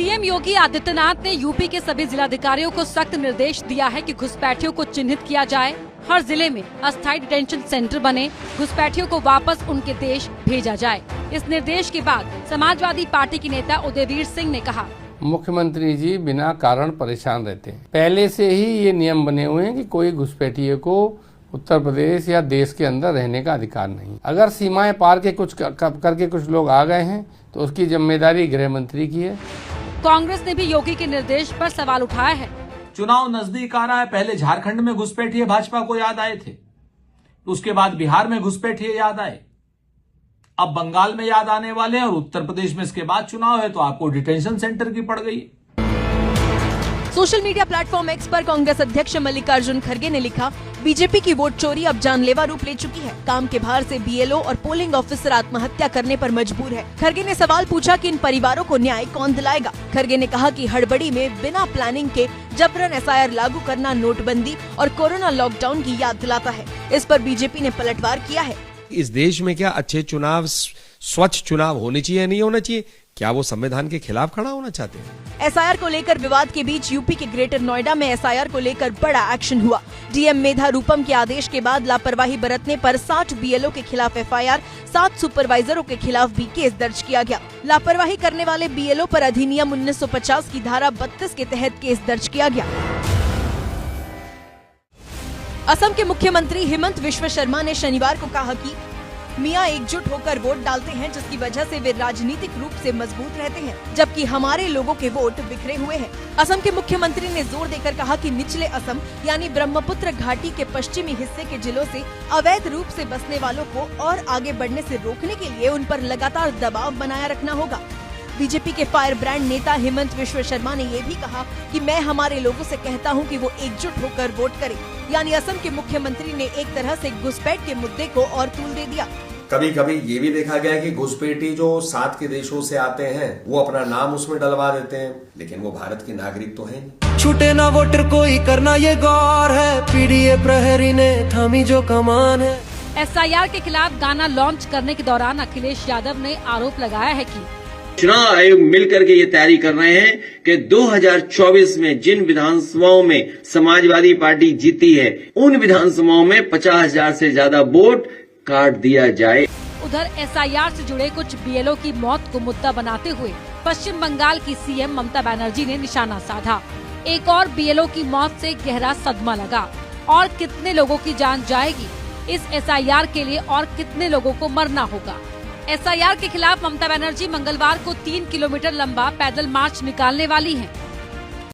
CM Yogi Adityanath ने UP के सभी जिलाधिकारियों को सख्त निर्देश दिया है कि घुसपैठियों को चिन्हित किया जाए, हर जिले में अस्थायी डिटेंशन सेंटर बने, घुसपैठियों को वापस उनके देश भेजा जाए। इस निर्देश के बाद समाजवादी पार्टी के नेता उदयवीर सिंह ने कहा, मुख्यमंत्री जी बिना कारण परेशान रहते हैं। पहले से ही ये नियम बने हुए हैं कि कोई घुसपैठिए को उत्तर प्रदेश या देश के अंदर रहने का अधिकार नहीं। अगर सीमाएं पार के करके कुछ लोग आ गए हैं तो उसकी जिम्मेदारी गृह मंत्री की है। कांग्रेस ने भी योगी के निर्देश पर सवाल उठाया है। चुनाव नजदीक आ रहा है, पहले झारखंड में घुसपैठिए भाजपा को याद आए थे, उसके बाद बिहार में घुसपैठिए याद आए, अब बंगाल में याद आने वाले हैं और उत्तर प्रदेश में इसके बाद चुनाव है तो आपको डिटेंशन सेंटर की पड़ गई। सोशल मीडिया प्लेटफॉर्म एक्स पर कांग्रेस अध्यक्ष मल्लिकार्जुन खड़गे ने लिखा, बीजेपी की वोट चोरी अब जानलेवा रूप ले चुकी है। काम के भार से बीएलओ और पोलिंग ऑफिसर आत्महत्या करने पर मजबूर है। खड़गे ने सवाल पूछा कि इन परिवारों को न्याय कौन दिलाएगा। खड़गे ने कहा कि हड़बड़ी में बिना प्लानिंग के जबरन एसआईआर लागू करना नोटबंदी और कोरोना लॉकडाउन की याद दिलाता है। इस पर बीजेपी ने पलटवार किया है। इस देश में क्या अच्छे चुनाव, स्वच्छ चुनाव होने चाहिए या नहीं होना चाहिए? क्या वो संविधान के खिलाफ खड़ा होना चाहते हैं? एसआईआर को लेकर विवाद के बीच यूपी के ग्रेटर नोएडा में एसआईआर को लेकर बड़ा एक्शन हुआ। डीएम मेधा रूपम के आदेश के बाद लापरवाही बरतने पर 60 बीएलओ के खिलाफ एफआईआर, 7 सुपरवाइजरों के खिलाफ भी केस दर्ज किया गया। लापरवाही करने वाले बीएलओ पर अधिनियम 1950 की धारा 32 के तहत केस दर्ज किया गया। असम के मुख्यमंत्री हिमंत विश्व शर्मा ने शनिवार को कहा कि मियां एकजुट होकर वोट डालते हैं, जिसकी वजह से वे राजनीतिक रूप से मजबूत रहते हैं, जबकि हमारे लोगों के वोट बिखरे हुए हैं। असम के मुख्यमंत्री ने जोर देकर कहा कि निचले असम यानी ब्रह्मपुत्र घाटी के पश्चिमी हिस्से के जिलों से अवैध रूप से बसने वालों को और आगे बढ़ने से रोकने के लिए उन पर लगातार दबाव बनाया रखना होगा। बीजेपी के फायर ब्रांड नेता हिमंत विश्व शर्मा ने ये भी कहा कि मैं हमारे लोगों से कहता हूं कि वो एकजुट होकर वोट करें। यानी असम के मुख्यमंत्री ने एक तरह से घुसपैठ के मुद्दे को और तूल दे दिया। कभी कभी ये भी देखा गया कि घुसपैठी जो साथ के देशों से आते हैं वो अपना नाम उसमें डलवा देते हैं, लेकिन वो भारत के नागरिक तो हैं। छूटे ना वोटर कोई करना ये गौर है, पीडीए प्रहरी ने थामी जो कमान है। एसआईआर के खिलाफ गाना लॉन्च करने के दौरान अखिलेश यादव ने आरोप लगाया है कि चुनाव आयोग मिलकर के ये तैयारी कर रहे हैं कि 2024 में जिन विधानसभाओं में समाजवादी पार्टी जीती है उन विधानसभाओं में 50,000 से ज्यादा वोट काट दिया जाए। उधर एसआईआर से जुड़े कुछ बीएलओ की मौत को मुद्दा बनाते हुए पश्चिम बंगाल की सीएम ममता बनर्जी ने निशाना साधा। एक और बीएलओ की मौत से गहरा सदमा लगा। और कितने लोगों की जान जाएगी? इस एसआईआर के लिए और कितने लोगों को मरना होगा? एसआईआर के खिलाफ ममता बनर्जी मंगलवार को 3 किलोमीटर लंबा पैदल मार्च निकालने वाली हैं।